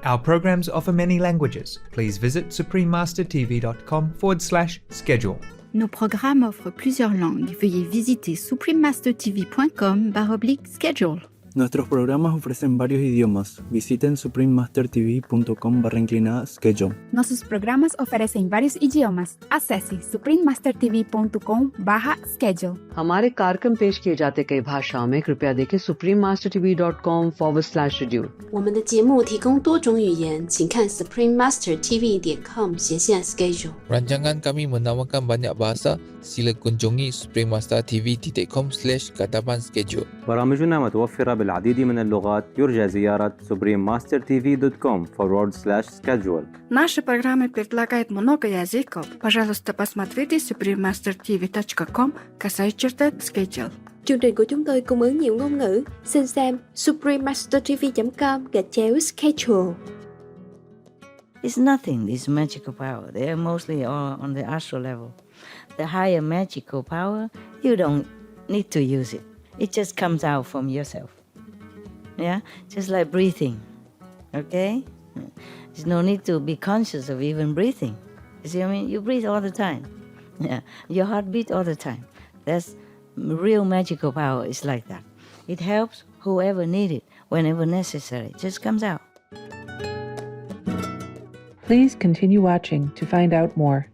Our programs offer many languages. Please visit suprememastertv.com/schedule. Nos programmes offrent plusieurs langues. Veuillez visiter suprememastertv.com/schedule. Nuestros programas ofrecen varios idiomas. Visiten suprememastertv.com/schedule. Nossos programas oferecem vários idiomas. Acesse suprememastertv.com/schedule. हमारे कार्यक्रम पेश किए जाते कई भाषाओं में कृपया देखें suprememastertv.com/schedule。我们的节目提供多种语言，请看 suprememastertv.com/schedule。 Rancangan kami menawarkan banyak bahasa. Sila kunjungi suprememastertv.com/schedule. برامجنا متوفرة بالعديد من اللغات. يرجى زيارة suprememastertv.com/schedule. Наши программы предлагают много языков. Пожалуйста, посмотрите suprememastertv.com/schedule. Chương trình của chúng tôi cung ứng nhiều ngôn ngữ. Xin xem suprememastertv.com/schedule. It's nothing, this magical power. They are mostly all on the astral level. The higher magical power, you don't need to use it. It just comes out from yourself. Yeah? Just like breathing. Okay? There's no need to be conscious of even breathing. You see what I mean? You breathe all the time. Yeah. Your heart beats all the time. That's real magical power is like that. It helps whoever needs it, whenever necessary. It just comes out. Please continue watching to find out more.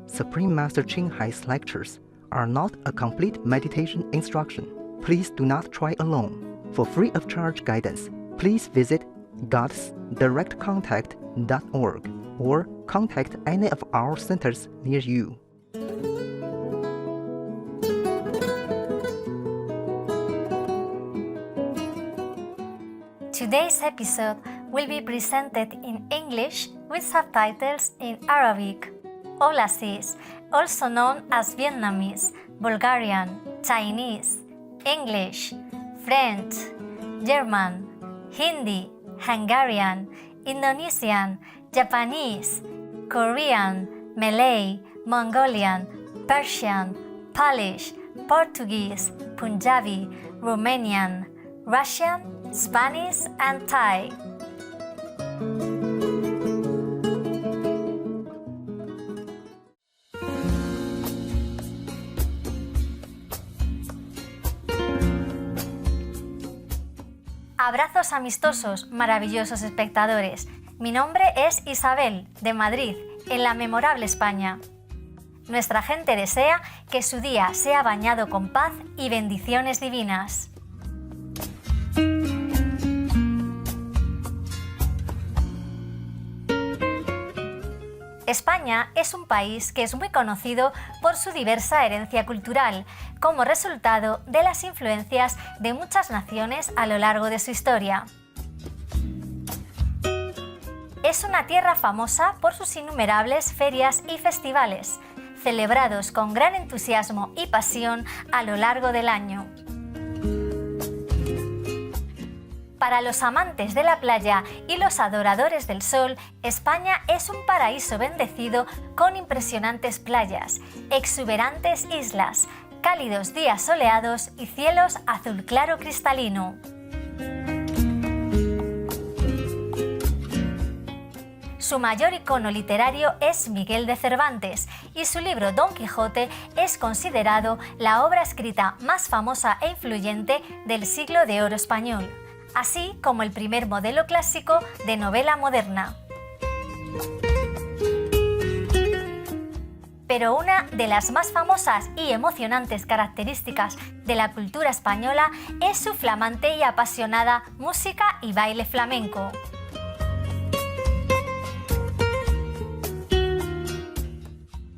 Supreme Master Ching Hai's lectures are not a complete meditation instruction. Please do not try alone. For free of charge guidance, please visit godsdirectcontact.org or contact any of our centers near you. Today's episode will be presented in English with subtitles in Arabic, Aulacese, also known as Vietnamese, Bulgarian, Chinese, English, French, German, Hindi, Hungarian, Indonesian, Japanese, Korean, Malay, Mongolian, Persian, Polish, Portuguese, Punjabi, Romanian, Russian, Spanish, and Thai. Abrazos amistosos, maravillosos espectadores. Mi nombre es Isabel, de Madrid, en la memorable España. Nuestra gente desea que su día sea bañado con paz y bendiciones divinas. España es un país que es muy conocido por su diversa herencia cultural, como resultado de las influencias de muchas naciones a lo largo de su historia. Es una tierra famosa por sus innumerables ferias y festivales, celebrados con gran entusiasmo y pasión a lo largo del año. Para los amantes de la playa y los adoradores del sol, España es un paraíso bendecido con impresionantes playas, exuberantes islas, cálidos días soleados y cielos azul claro cristalino. Su mayor icono literario es Miguel de Cervantes y su libro Don Quijote es considerado la obra escrita más famosa e influyente del siglo de oro español, así como el primer modelo clásico de novela moderna. Pero una de las más famosas y emocionantes características de la cultura española es su flamante y apasionada música y baile flamenco.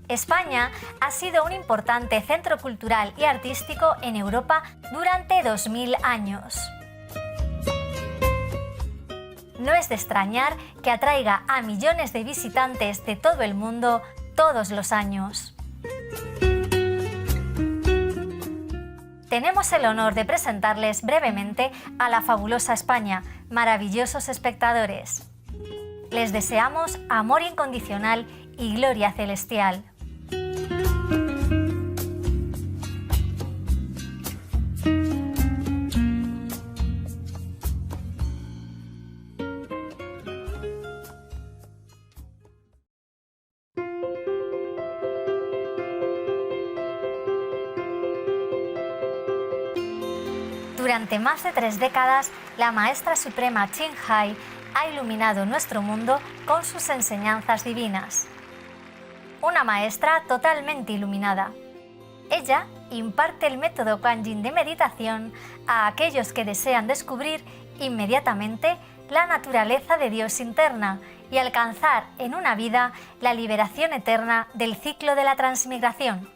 España ha sido un importante centro cultural y artístico en Europa durante 2000 años. No es de extrañar que atraiga a millones de visitantes de todo el mundo todos los años. Tenemos el honor de presentarles brevemente a la fabulosa España, maravillosos espectadores. Les deseamos amor incondicional y gloria celestial. Durante más de 3 décadas, la Maestra Suprema Ching Hai ha iluminado nuestro mundo con sus enseñanzas divinas. Una maestra totalmente iluminada. Ella imparte el método Kuan-Yin de meditación a aquellos que desean descubrir inmediatamente la naturaleza de Dios interna y alcanzar en una vida la liberación eterna del ciclo de la transmigración.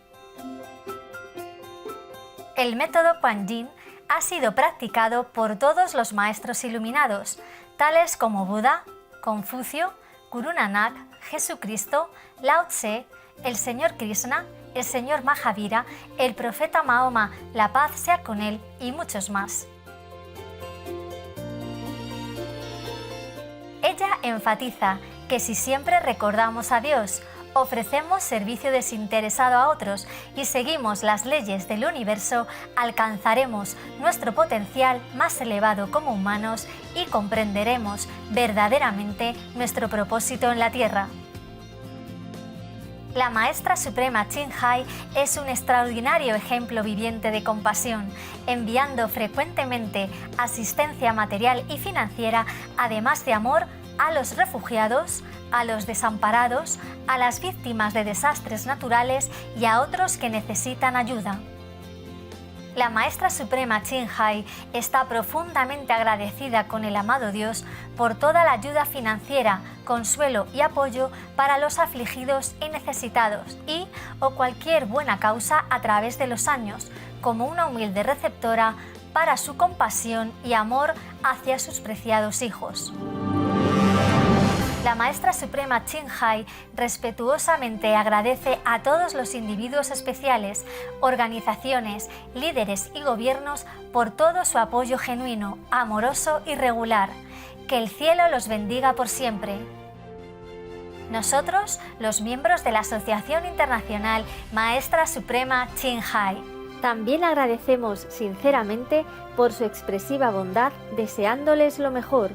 El método Kuan-Yin ha sido practicado por todos los maestros iluminados, tales como Buda, Confucio, Guru Nanak, Jesucristo, Lao Tse, el Señor Krishna, el Señor Mahavira, el profeta Mahoma, la paz sea con él, y muchos más. Ella enfatiza que si siempre recordamos a Dios, ofrecemos servicio desinteresado a otros y seguimos las leyes del universo, alcanzaremos nuestro potencial más elevado como humanos y comprenderemos verdaderamente nuestro propósito en la Tierra. La Maestra Suprema Ching Hai es un extraordinario ejemplo viviente de compasión, enviando frecuentemente asistencia material y financiera, además de amor, a los refugiados, a los desamparados, a las víctimas de desastres naturales y a otros que necesitan ayuda. La Maestra Suprema Ching Hai está profundamente agradecida con el amado Dios por toda la ayuda financiera, consuelo y apoyo para los afligidos y necesitados o cualquier buena causa a través de los años, como una humilde receptora para su compasión y amor hacia sus preciados hijos. La Maestra Suprema Ching Hai respetuosamente agradece a todos los individuos especiales, organizaciones, líderes y gobiernos por todo su apoyo genuino, amoroso y regular. Que el cielo los bendiga por siempre. Nosotros, los miembros de la Asociación Internacional Maestra Suprema Ching Hai, también agradecemos sinceramente por su expresiva bondad, deseándoles lo mejor.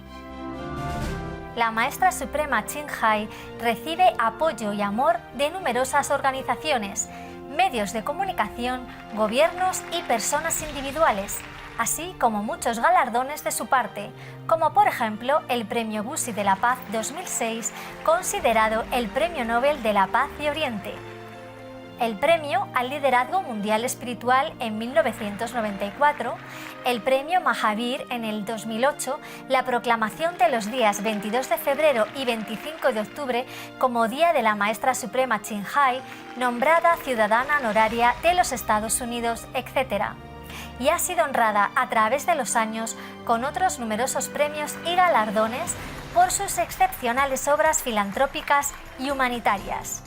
La Maestra Suprema Ching Hai recibe apoyo y amor de numerosas organizaciones, medios de comunicación, gobiernos y personas individuales, así como muchos galardones de su parte, como por ejemplo el Premio Gusi de la Paz 2006, considerado el Premio Nobel de la Paz de Oriente, el Premio al Liderazgo Mundial Espiritual en 1994, el Premio Mahavir en el 2008, la proclamación de los días 22 de febrero y 25 de octubre como Día de la Maestra Suprema Ching Hai, nombrada Ciudadana Honoraria de los Estados Unidos, etc. Y ha sido honrada a través de los años con otros numerosos premios y galardones por sus excepcionales obras filantrópicas y humanitarias.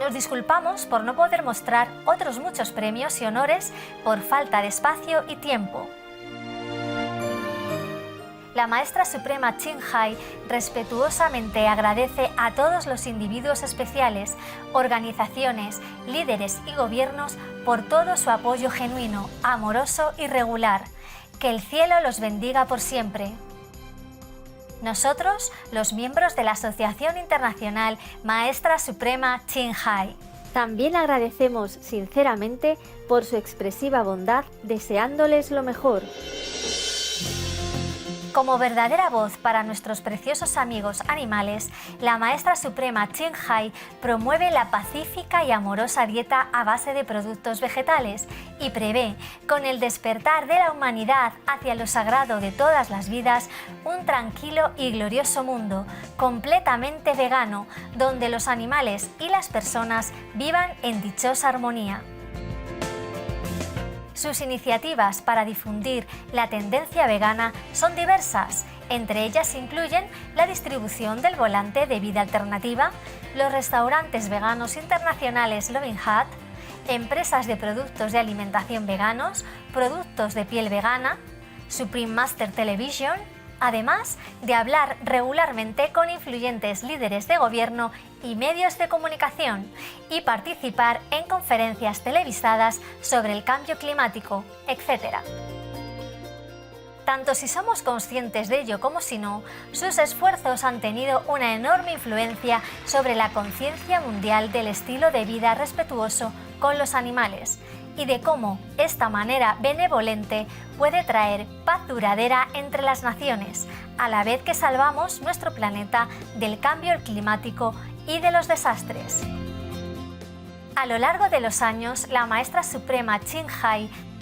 Nos disculpamos por no poder mostrar otros muchos premios y honores por falta de espacio y tiempo. La maestra suprema Ching respetuosamente agradece a todos los individuos especiales, organizaciones, líderes y gobiernos por todo su apoyo genuino, amoroso y regular. Que el cielo los bendiga por siempre. Nosotros, los miembros de la Asociación Internacional Maestra Suprema Ching. También agradecemos sinceramente por su expresiva bondad, deseándoles lo mejor. Como verdadera voz para nuestros preciosos amigos animales, la Maestra Suprema Ching promueve la pacífica y amorosa dieta a base de productos vegetales y prevé, con el despertar de la humanidad hacia lo sagrado de todas las vidas, un tranquilo y glorioso mundo, completamente vegano, donde los animales y las personas vivan en dichosa armonía. Sus iniciativas para difundir la tendencia vegana son diversas. Entre ellas incluyen la distribución del volante de vida alternativa, los restaurantes veganos internacionales Loving Hut, empresas de productos de alimentación veganos, productos de piel vegana, Supreme Master Television, además de hablar regularmente con influyentes líderes de gobierno y medios de comunicación y participar en conferencias televisadas sobre el cambio climático, etc. Tanto si somos conscientes de ello como si no, sus esfuerzos han tenido una enorme influencia sobre la conciencia mundial del estilo de vida respetuoso con los animales y de cómo esta manera benevolente puede traer paz duradera entre las naciones, a la vez que salvamos nuestro planeta del cambio climático y de los desastres. A lo largo de los años, la Maestra Suprema Ching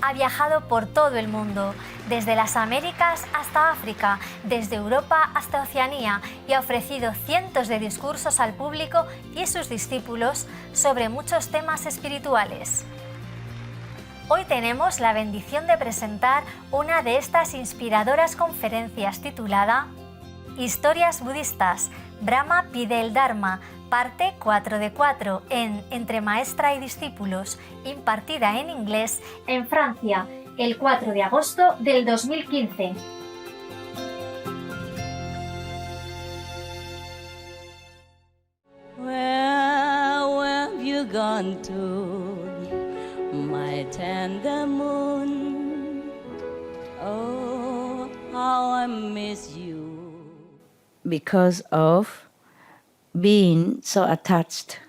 ha viajado por todo el mundo, desde las Américas hasta África, desde Europa hasta Oceanía, y ha ofrecido cientos de discursos al público y sus discípulos sobre muchos temas espirituales. Hoy tenemos la bendición de presentar una de estas inspiradoras conferencias titulada Historias Budistas, Brahma pide el Dharma, parte 4 de 4 en Entre Maestra y Discípulos, impartida en inglés en Francia, el 4 de agosto del 2015. Where have you gone to, my tender moon? Oh, how I miss you. Because of being so attached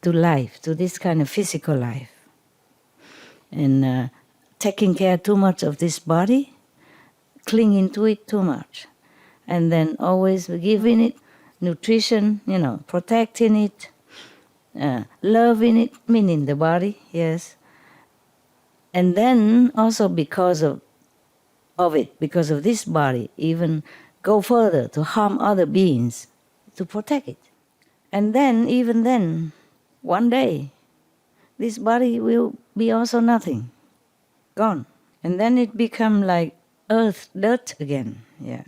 to life, to this kind of physical life, and taking care too much of this body, clinging to it too much, and then always giving it nutrition, protecting it, loving it, meaning the body, yes. And then also because of it, because of this body, even go further to harm other beings to protect it. And then, even then, one day, this body will be also nothing, gone. And then it become like earth, dirt again, yeah.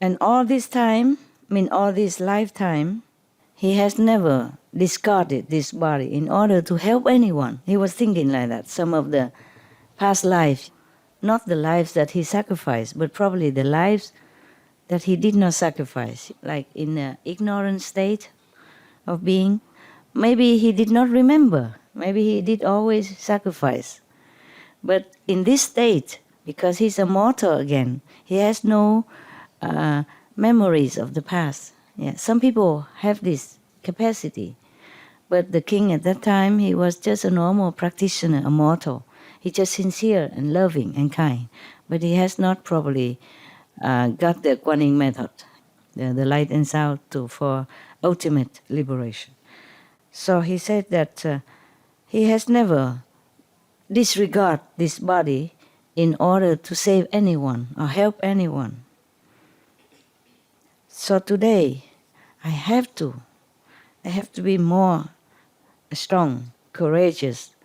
And all this time, all this lifetime, he has never discarded this body in order to help anyone. He was thinking like that. Some of the past lives, not the lives that he sacrificed, but probably the lives that he did not sacrifice, like in an ignorant state of being. Maybe he did not remember. Maybe he did always sacrifice. But in this state, because he's a mortal again, he has no memories of the past. Yeah, some people have this capacity. But the king at that time, he was just a normal practitioner, a mortal. He's just sincere and loving and kind. But he has not probably got the Guanyin method, the light and sound for ultimate liberation. So he said that he has never disregarded this body in order to save anyone or help anyone. So today, I have to be more strong, courageous,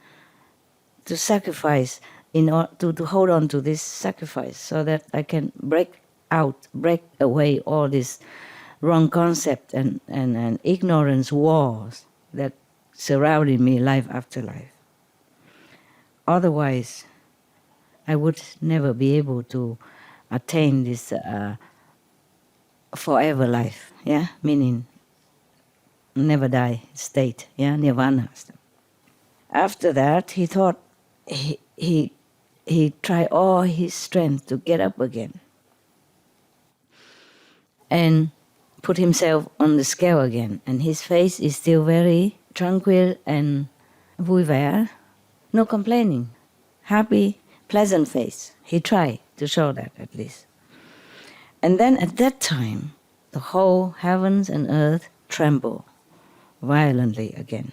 to sacrifice in order to hold on to this sacrifice, so that I can break away all this wrong concept and ignorance walls that surrounding me life after life. Otherwise, I would never be able to attain this forever life, yeah, meaning never die state, yeah, nirvana. After that, he thought he tried all his strength to get up again and put himself on the scale again, and his face is still very tranquil and vui vẻ, no complaining, happy, pleasant face. He tried to show that at least. And then at that time, the whole heavens and earth tremble violently again,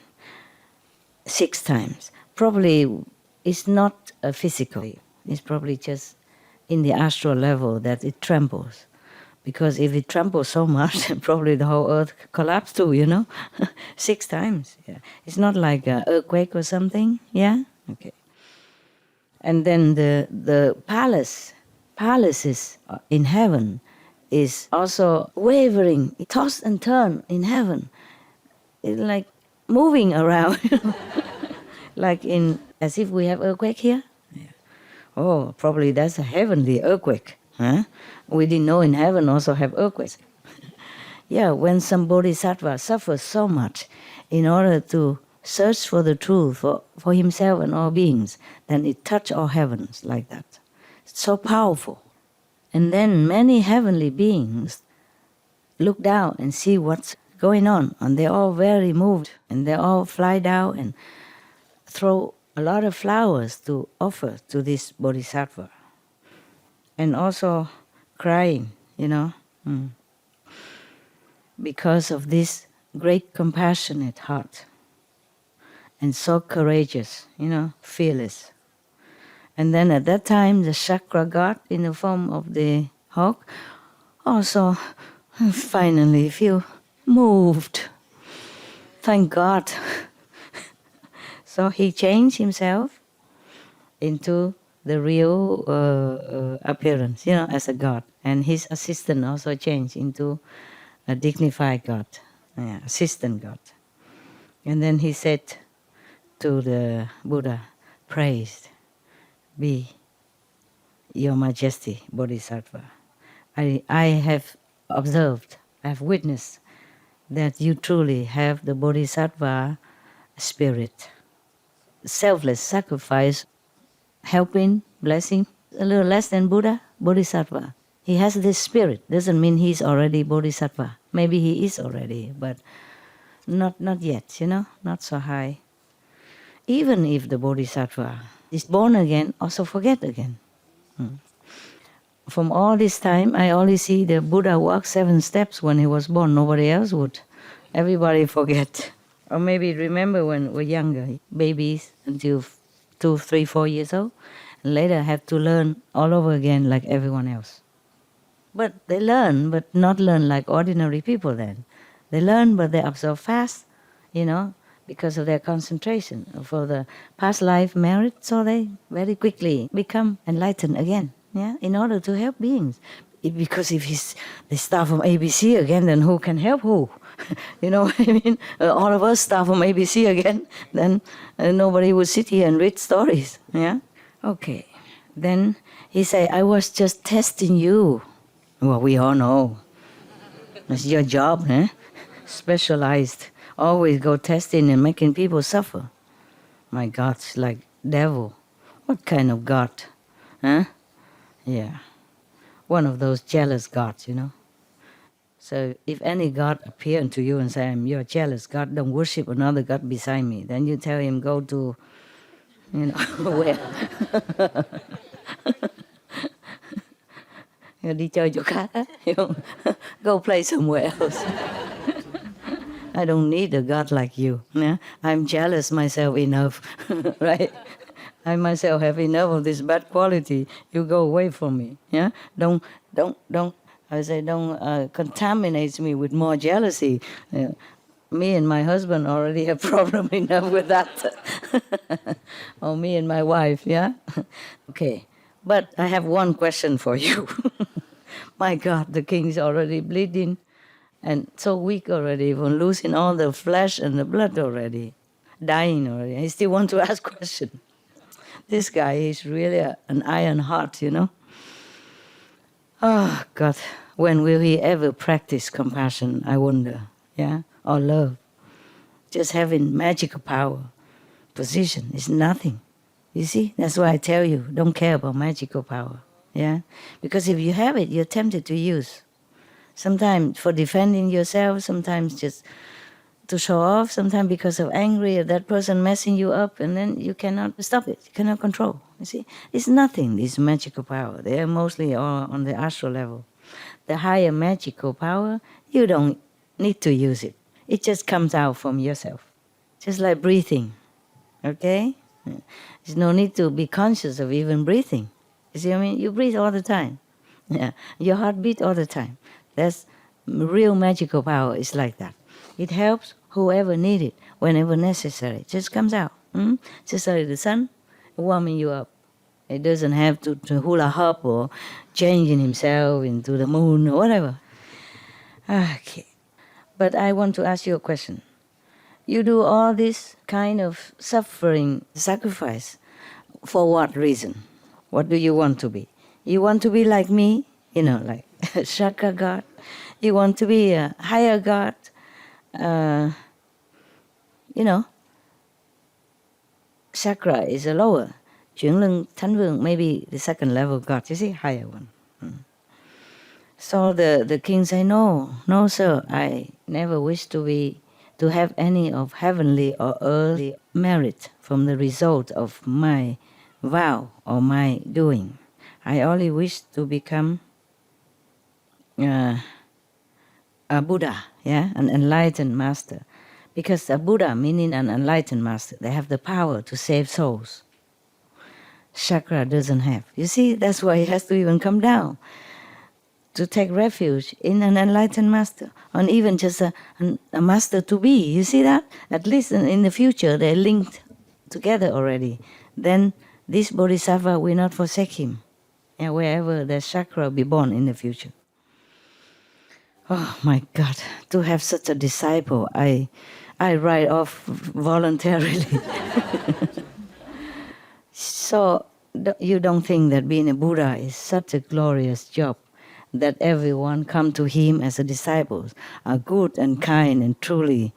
6 times. Probably it's not physically, it's probably just in the astral level that it trembles. Because if it trembles so much, then probably the whole earth collapsed too, 6 times. Yeah. It's not like an earthquake or something, yeah? Okay. And then the palaces in heaven is also wavering, it toss and turn in heaven. It's like moving around, like as if we have earthquake here. Yeah. Oh, probably that's a heavenly earthquake. Huh? We didn't know in heaven also have earthquakes. Yeah, when some bodhisattva suffers so much in order to search for the truth for himself and all beings, then it touches all heavens like that. It's so powerful. And then many heavenly beings look down and see what's going on, and they're all very moved, and they all fly down and throw a lot of flowers to offer to this bodhisattva. And also crying, because of this great compassionate heart. And so courageous, fearless. And then at that time, the chakra god in the form of the hawk also finally feel moved. Thank God. So he changed himself into the real appearance, as a god. And his assistant also changed into a dignified god, assistant god. And then he said to the Buddha, praised be your majesty, Bodhisattva. I have observed, I have witnessed that you truly have the Bodhisattva spirit. Selfless sacrifice, helping, blessing, a little less than Buddha, Bodhisattva. He has this spirit. Doesn't mean he's already Bodhisattva. Maybe he is already, but not yet, not so high. Even if the Bodhisattva is born again, also forget again. From all this time, I only see the Buddha walk 7 steps when he was born. Nobody else would. Everybody forget. Or maybe remember when we're younger, babies until 2, 3, 4 years old, and later have to learn all over again like everyone else. But they learn, but not learn like ordinary people then. They learn, but they absorb fast, because of their concentration for the past life merit, so they very quickly become enlightened again, in order to help beings. Because if they start from ABC again, then who can help who? You know what I mean? All of us start from ABC again, then nobody would sit here and read stories, Okay. Then he said, I was just testing you. Well, we all know. It's your job, Specialized. Always go testing and making people suffer. My God's like devil. What kind of God? Yeah. One of those jealous gods, So if any God appear unto you and say, I'm your jealous God, don't worship another God beside me. Then you tell him, go to, where? Đi chơi chỗ khác, go play somewhere else. I don't need a God like you. I'm jealous myself enough, right? I myself have enough of this bad quality. You go away from me. Don't. I say don't contaminate me with more jealousy. Me and my husband already have problem enough with that. Or me and my wife. Okay. But I have one question for you. My God, the king's already bleeding and so weak already, even losing all the flesh and the blood already. dying already. He still want to ask questions. This guy is really an iron heart, you know. Oh, God, when will he ever practice compassion, I wonder, yeah, or love? Just having magical power, position is nothing. You see, that's why I tell you, don't care about magical power, yeah? Because if you have it, you're tempted to use. Sometimes for defending yourself, sometimes just to show off, sometimes because of angry at that person messing you up, and then you cannot stop it, you cannot control. You see, it's nothing, this magical power. They are mostly all on the astral level. The higher magical power, you don't need to use it. It just comes out from yourself. Just like breathing, okay? There's no need to be conscious of even breathing. You see what I mean? You breathe all the time. Yeah, your heart beat all the time. That's real magical power. It's like that. It helps whoever needs it, whenever necessary. It just comes out. Just like the sun warming you up. It doesn't have to hula hop or changing himself into the moon or whatever. Okay. But I want to ask you a question. You do all this kind of suffering, sacrifice, for what reason? What do you want to be? You want to be like me, you know, like Chakra God. You want to be a higher God, you know. Chakra is a lower. Chuyển Thánh Vương, maybe the second level God, you see, higher one. So the king say, no, sir, I never wish to have any of heavenly or earthly merit from the result of my vow or my doing. I only wish to become a Buddha, yeah, an enlightened master. Because a Buddha, meaning an enlightened master, they have the power to save souls. Chakra doesn't have. You see, that's why he has to even come down to take refuge in an enlightened master, or even just a master to be. You see that? At least in the future, they're linked together already. Then this bodhisattva will not forsake him, and wherever the chakra will be born in the future. Oh my God, to have such a disciple, I write off voluntarily. So you don't think that being a Buddha is such a glorious job, that everyone come to him as a disciple, are good and kind and truly,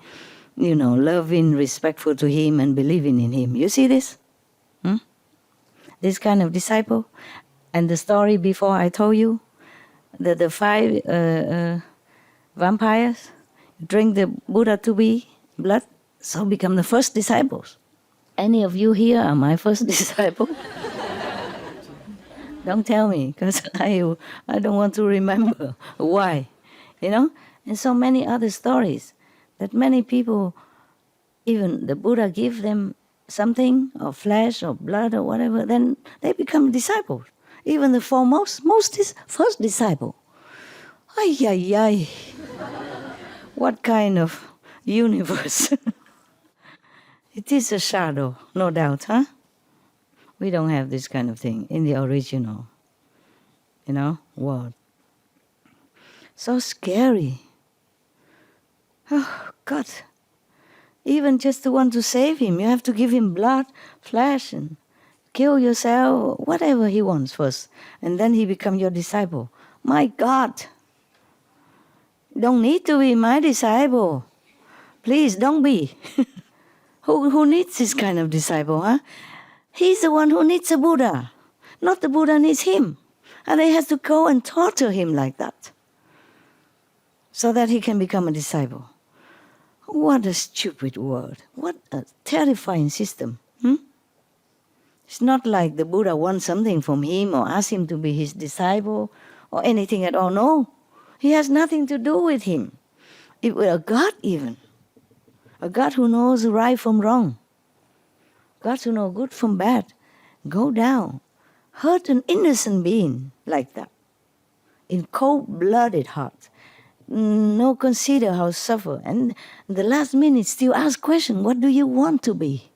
you know, loving, respectful to him and believing in him. You see this? This kind of disciple? And the story before I told you, that the 5 vampires drink the Buddha to be blood, so become the first disciples. Any of you here are my first disciple? Don't tell me, because I don't want to remember why, you know? And so many other stories that many people, even the Buddha give them something, or flesh, or blood, or whatever, then they become disciples. Even the foremost, first disciple. Ay, ay, ay. What kind of universe? It is a shadow, no doubt, huh? We don't have this kind of thing in the original, you know, world. So scary. Oh, God. Even just to want to save him, you have to give him blood, flesh, and kill yourself, whatever he wants first. And then he become your disciple. My God. Don't need to be my disciple. Please, don't be. Who needs this kind of disciple, huh? He's the one who needs a Buddha. Not the Buddha needs him. And they have to go and torture him like that, so that he can become a disciple. What a stupid world. What a terrifying system. It's not like the Buddha wants something from him or asks him to be his disciple or anything at all. No. He has nothing to do with him. It was a God even. A God who knows right from wrong. God who knows good from bad. Go down. Hurt an innocent being like that. In cold-blooded heart. No consider how suffer. And the last minute still ask question, what do you want to be?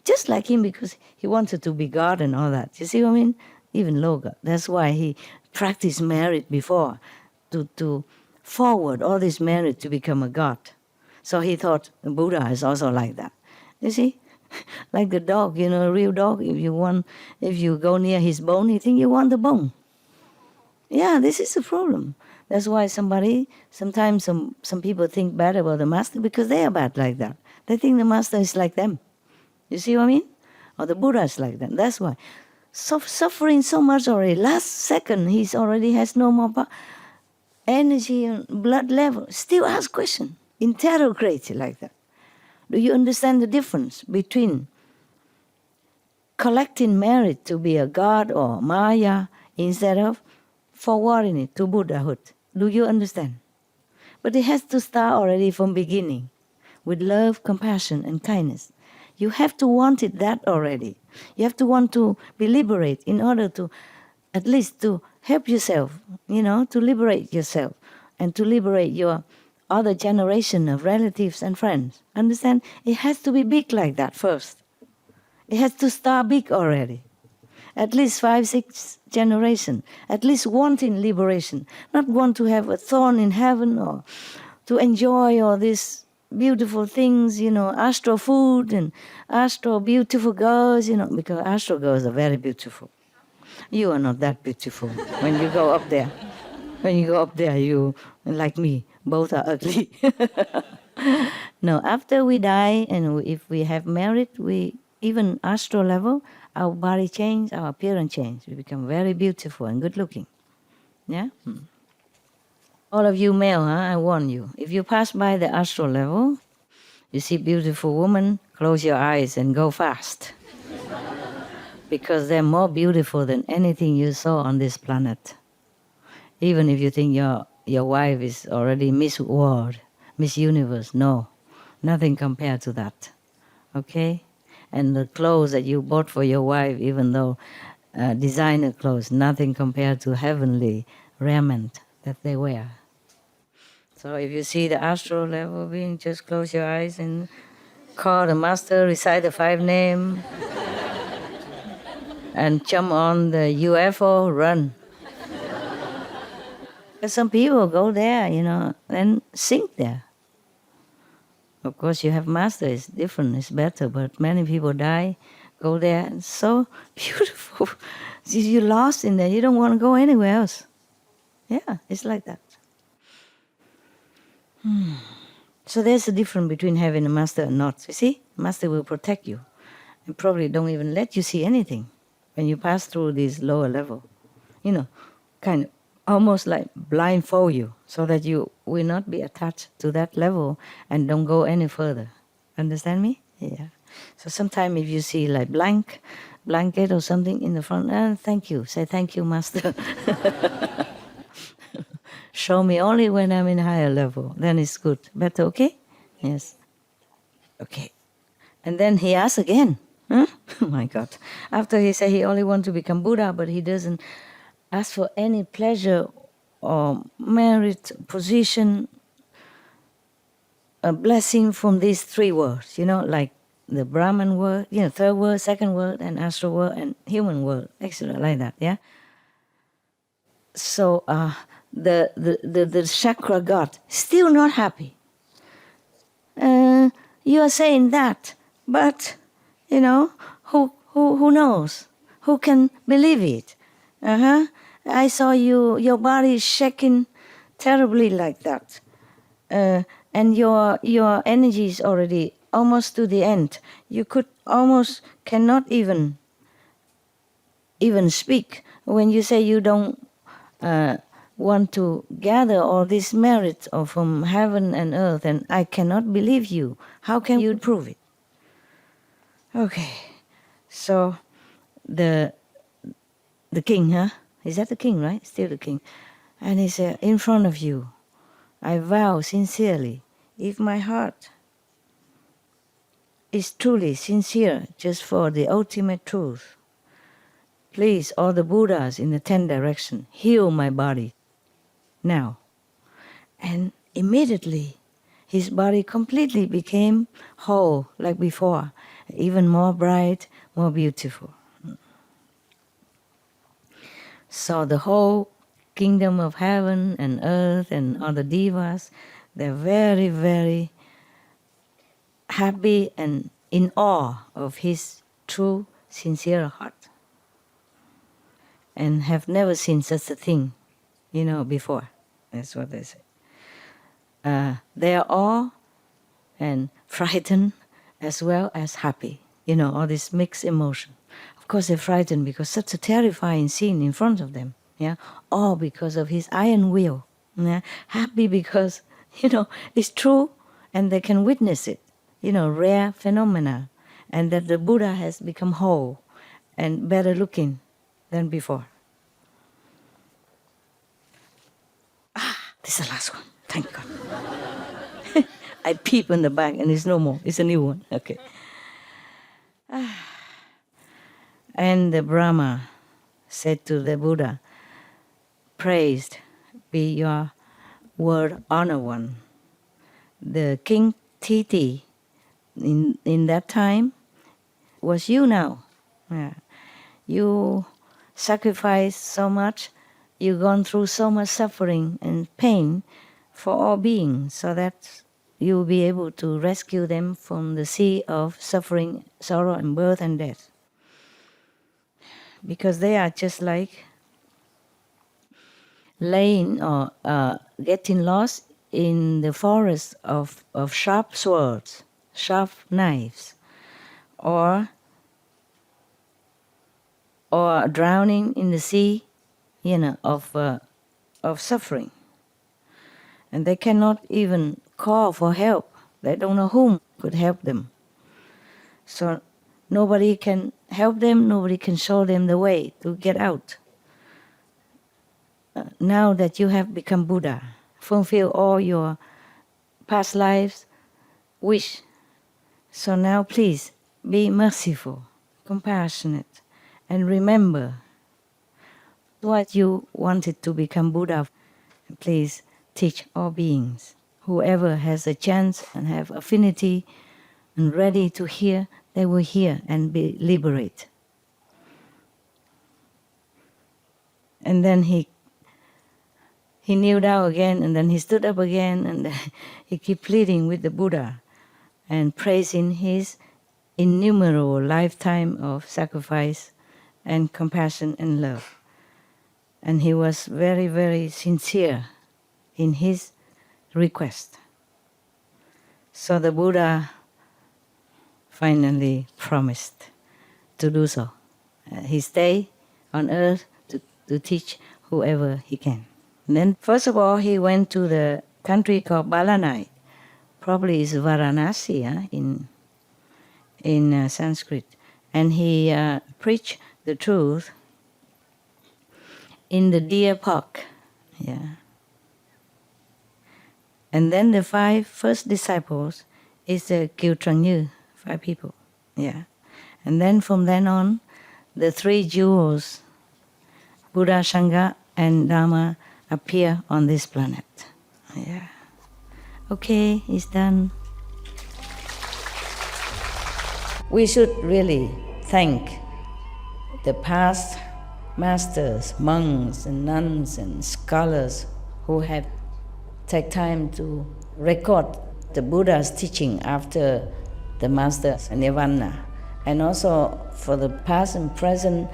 Just like him, because he wanted to be God and all that. You see what I mean? Even low God. That's why he practiced merit before. To forward all this merit to become a God. So he thought the Buddha is also like that. You see? Like the dog, a real dog, if you go near his bone, you think you want the bone. Yeah, this is the problem. That's why sometimes some people think bad about the master because they are bad like that. They think the master is like them. You see what I mean? Or the Buddha is like them. That's why. Suffering so much already. Last second, he already has no more energy and blood level. Still ask question. Interrogate like that. Do you understand the difference between collecting merit to be a god or Maya instead of forwarding it to Buddhahood? Do you understand? But it has to start already from beginning with love, compassion, and kindness. You have to want it that already. You have to want to be liberated in order to, at least to help yourself, to liberate yourself and to liberate your other generation of relatives and friends. Understand? It has to be big like that first. It has to start big already. At least 5, 6 generations. At least wanting liberation. Not want to have a thorn in heaven or to enjoy all these beautiful things, astral food and astral beautiful girls, because astral girls are very beautiful. You are not that beautiful when you go up there. When you go up there, you, like me, both are ugly. No, after we die and if we have merit, even astral level, our body change, our appearance change. We become very beautiful and good looking. Yeah? All of you male, I warn you. If you pass by the astral level, you see beautiful woman, close your eyes and go fast. Because they're more beautiful than anything you saw on this planet. Even if you think your wife is already Miss World, Miss Universe, no. Nothing compared to that. Okay? And the clothes that you bought for your wife, even though designer clothes, nothing compared to heavenly raiment that they wear. So if you see the astral level being, just close your eyes and call the master, recite the 5 names, and jump on the UFO, run. But some people go there, and sink there. Of course, you have master, it's different, it's better, but many people die, go there, it's so beautiful. You're lost in there, you don't want to go anywhere else. Yeah, it's like that. So there's a difference between having a master and not. You see, master will protect you and probably don't even let you see anything when you pass through this lower level. Kind of almost like blindfold you so that you will not be attached to that level and don't go any further. Understand me? Yeah. So sometimes if you see like blanket or something in the front, thank you. Say thank you, master. Show me only when I'm in higher level. Then it's good. Better, okay? Yes. Okay. And then he asks again. Huh? Oh my God. After he said he only wants to become Buddha, but he doesn't ask for any pleasure or merit, position, a blessing from these 3 worlds, like the Brahman world, 3rd world, 2nd world, and astral world, and human world, etc., like that, yeah? So the chakra god still not happy. You are saying that, but, who knows? Who can believe it? I saw your body shaking terribly like that. And your energy is already almost to the end. You could almost cannot even speak. When you say you don't want to gather all this merit from heaven and earth, and I cannot believe you, how can you prove it? Okay, so the king, Is that the king, right? Still the king. And he said, in front of you, I vow sincerely, if my heart is truly sincere just for the ultimate truth, please, all the Buddhas in the 10 directions, heal my body now. And immediately, his body completely became whole like before, even more bright, more beautiful. So the whole kingdom of heaven and earth and all the devas, they're very, very happy and in awe of his true, sincere heart, and have never seen such a thing, before. That's what they say. They are awe and frightened as well as happy, all this mixed emotion. Of course, they're frightened because such a terrifying scene in front of them. Yeah, awe because of his iron will. Yeah, happy because it's true and they can witness it. Rare phenomena, and that the Buddha has become whole and better looking than before. This is the last one. Thank God. I peep in the back and it's no more. It's a new one. Okay. And the Brahma said to the Buddha, "Praised be your word, honor one. The king Titi in that time was you now. Yeah. You sacrificed so much, you've gone through so much suffering and pain for all beings, so that you will be able to rescue them from the sea of suffering, sorrow, and birth and death. Because they are just like laying or getting lost in the forest of sharp swords, sharp knives, or drowning in the sea, of suffering. And they cannot even call for help. They don't know whom could help them. So nobody can help them, nobody can show them the way to get out. Now that you have become Buddha, fulfill all your past lives' wish. So now please be merciful, compassionate, and remember what you wanted to become Buddha. Please teach all beings. Whoever has a chance and have affinity and ready to hear, they will hear and be liberated." And then he kneeled down again, and then he stood up again, and he kept pleading with the Buddha and praising his innumerable lifetime of sacrifice and compassion and love. And he was very, very sincere in his request. So the Buddha finally promised to do so. He stayed on earth to teach whoever he can. And then, first of all, he went to the country called Balanai. Probably is Varanasi in Sanskrit. And he preached the truth in the deer park. Yeah. And then the 5 first disciples is the Kyutrangyu, 5 people. Yeah. And then from then on, the 3 jewels, Buddha, Sangha, and Dharma, appear on this planet. Yeah. Okay, it's done. We should really thank the past masters, monks, and nuns, and scholars who have taken time to record the Buddha's teaching after the master's nirvana, and also for the past and present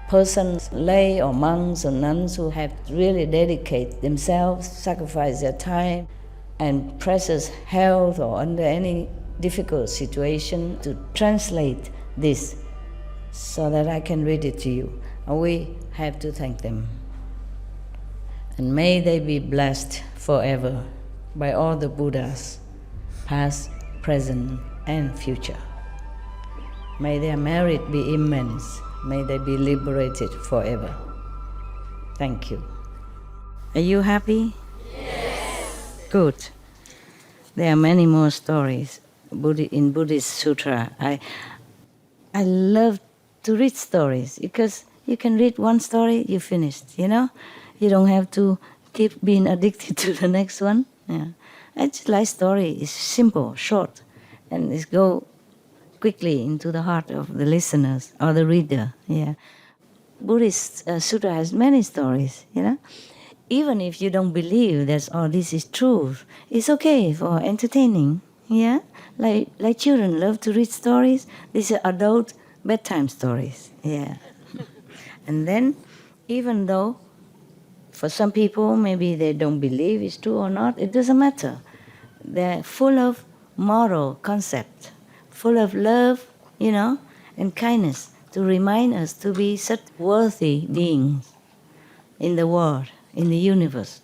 persons, lay or monks or nuns who have really dedicated themselves, sacrificed their time and precious health or under any difficult situation to translate this so that I can read it to you. And we have to thank them. And may they be blessed forever by all the Buddhas, past, present, and future. May their merit be immense. May they be liberated forever. Thank you. Are you happy? Yes. Good. There are many more stories in Buddhist Sutra. I love to read stories because you can read one story, you finished, You don't have to keep being addicted to the next one. Yeah. I just like story. It's simple, short, and it go quickly into the heart of the listeners or the reader. Yeah, Buddhist Sutra has many stories. Even if you don't believe that this is truth, it's okay for entertaining. Yeah, like children love to read stories. These are adult bedtime stories. Yeah. And then, even though for some people maybe they don't believe it's true or not, it doesn't matter. They're full of moral concept, full of love, and kindness to remind us to be such worthy beings in the world, in the universe.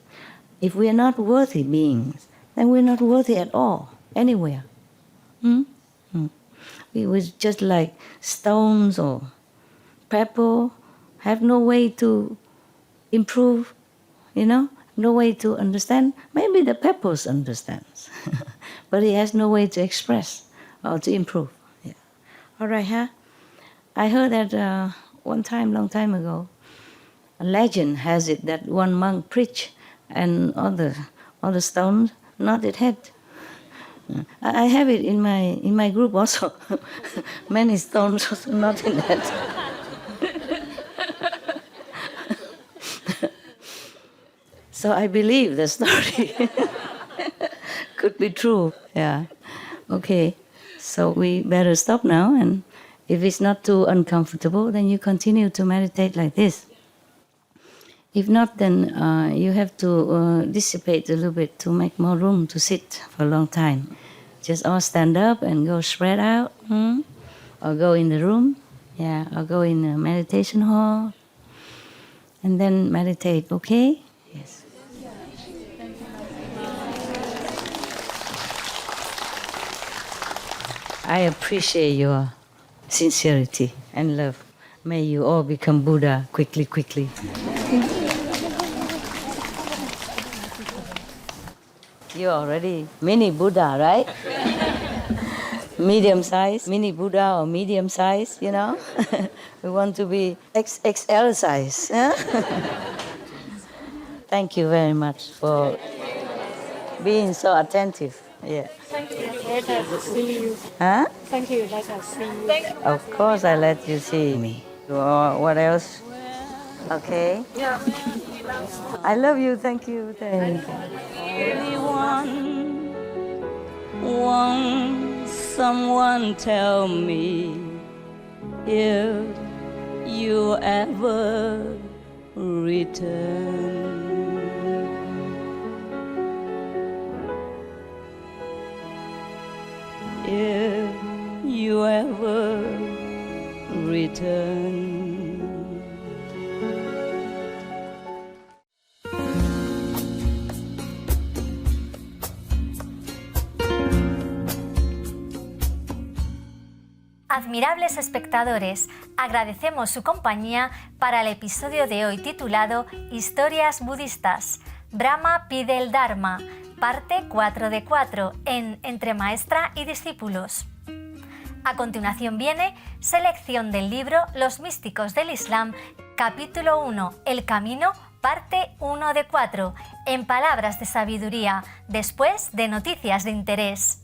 If we are not worthy beings, then we're not worthy at all, anywhere. We was just like stones or pebble, have no way to improve, no way to understand. Maybe the pebbles understands, but he has no way to express or to improve. Yeah. All right, huh? I heard that one time, long time ago, a legend has it that one monk preached and all the stones nodded head. I have it in my group also. Many stones also nodding head. So I believe the story could be true. Yeah. Okay. So we better stop now, and if it's not too uncomfortable, then you continue to meditate like this. If not, then you have to dissipate a little bit to make more room to sit for a long time. Just all stand up and go spread out, or go in the room, or go in a meditation hall, and then meditate, okay? Yes. I appreciate your sincerity and love. May you all become Buddha quickly. You're already mini Buddha, right? Medium size, mini Buddha or medium size, We want to be XXL size. Yeah? Thank you very much for being so attentive. Yeah. Thank you. Let us see you. Huh? Thank you. Let us see you. Of course I let you see me. What else? Okay. Yeah. I love you. Thank you. Thank you. Anyone want someone tell me if you ever return? If you ever return. Admirables espectadores, agradecemos su compañía para el episodio de hoy titulado Historias Budistas. Brahma pide el Dharma, parte 4 de 4, Entre Maestra y Discípulos. A continuación viene selección del libro Los Místicos del Islam, capítulo 1, El Camino, parte 1 de 4, en palabras de sabiduría, después de noticias de interés.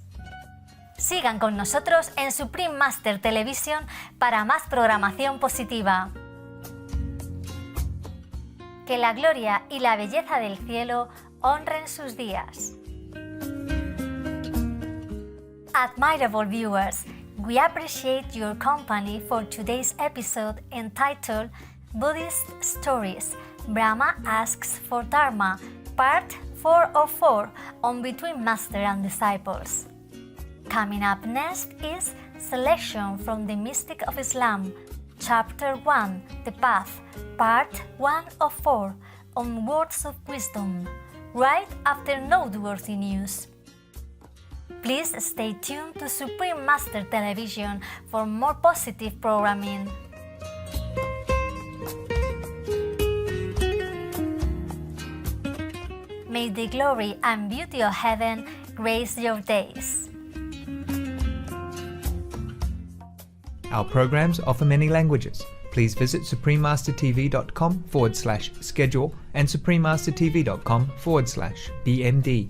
Sigan con nosotros en Supreme Master Television para más programación positiva. Que la gloria y la belleza del cielo honren sus días. Admirable viewers, we appreciate your company for today's episode entitled Buddhist Stories. Brahma Asks for Dharma, Part 404 on Between Master and Disciples. Coming up next is Selection from the Mystic of Islam, Chapter 1, The Path, Part 1 of 4, on Words of Wisdom, right after noteworthy news. Please stay tuned to Supreme Master Television for more positive programming. May the glory and beauty of heaven grace your days. Our programs offer many languages. Please visit suprememastertv.com/schedule and suprememastertv.com/BMD.